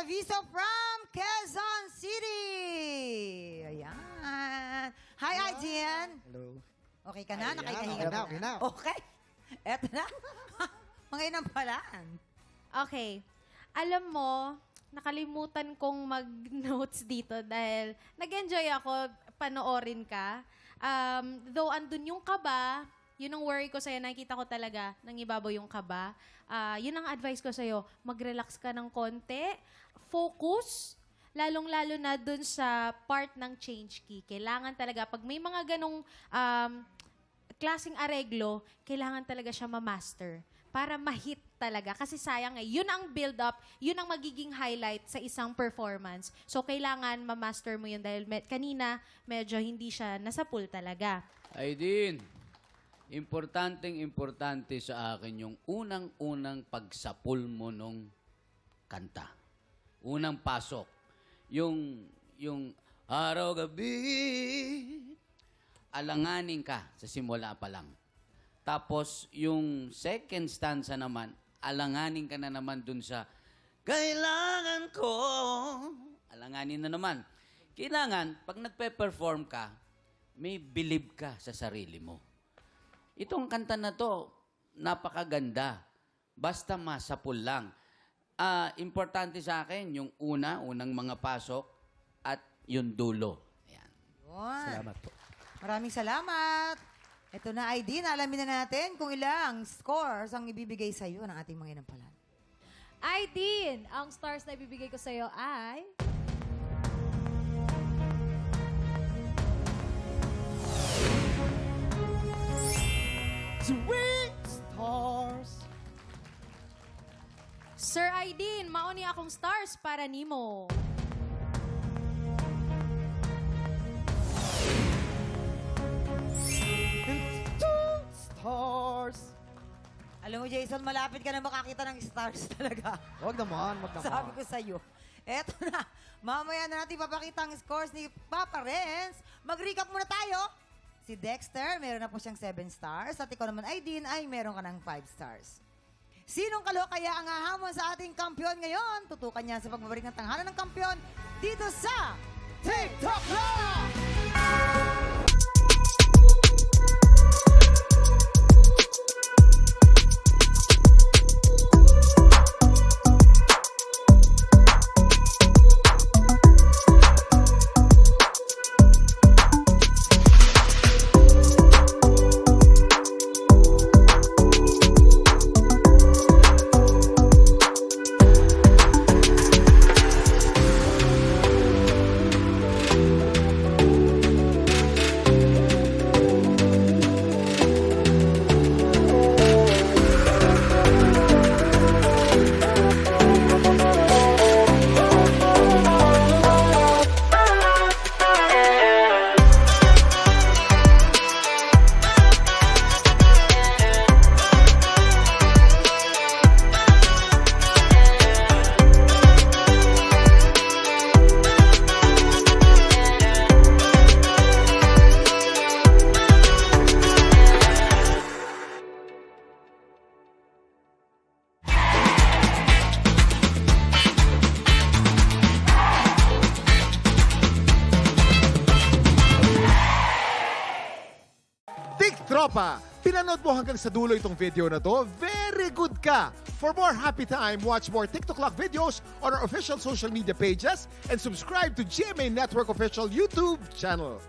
Treviso from Quezon City. Ayan. Hi, Aiden. Hello. Okay ka na? Ayan, Nakikahinga okay na, ka okay na. Okay. Eto na. Mga inampalaan. Okay. Alam mo, nakalimutan kong mag-notes dito dahil nag-enjoy ako panoorin ka. Though andun yung kaba, yun ang worry ko sa'yo, nakikita ko talaga nang ibabaw yung kaba. Yun ang advice ko sa'yo, mag-relax ka ng konti, focus, lalong-lalo na dun sa part ng change key. Kailangan talaga, pag may mga ganong klaseng areglo, kailangan talaga siya ma-master para ma-hit talaga. Kasi sayang yun ang build-up, yun ang magiging highlight sa isang performance. So, kailangan ma-master mo yun dahil kanina, medyo hindi siya nasa pool talaga. Aidin, importante sa akin yung unang-unang pagsapul mo nung kanta. Unang pasok. Yung araw-gabi, alanganin ka sa simula pa lang. Tapos, yung second stanza naman, alanganin ka na naman dun sa kailangan ko. Alanganin na naman. Kailangan, pag nagpe-perform ka, may believe ka sa sarili mo. Itong kanta na to, napakaganda. Basta masapul lang. Importante sa akin, yung unang mga pasok, at yung dulo. Ayan. Yun. Salamat po. Maraming salamat. Ito na, Aiden. Alamin na natin kung ilang scores ang ibibigay sa iyo ng ating mga inampalan. Aiden, ang stars na ibibigay ko sa iyo ay... Sweet stars. Sir Aiden, mauni akong stars para nimo. Stars. Alam mo, Jason, malapit ka na makakita ng stars talaga. Wag naman, wag naman. Sabi ko sa'yo. Eto na. Mamaya na natin papakita ang scores ni Papa Renz. Mag-recap muna tayo. Si Dexter, meron na po siyang 7 stars. At ikaw naman, Aiden, ay meron ka ng 5 stars. Sinong kaya ang hahamon sa ating kampiyon ngayon? Tutukan niya sa pagbabalik ng tanghalan ng kampiyon dito sa TikTok Live! Tropa, pinanood mo hanggang sa dulo itong video na to? Very good ka! For more happy time, watch more TikTok Clock videos on our official social media pages and subscribe to GMA Network official YouTube channel.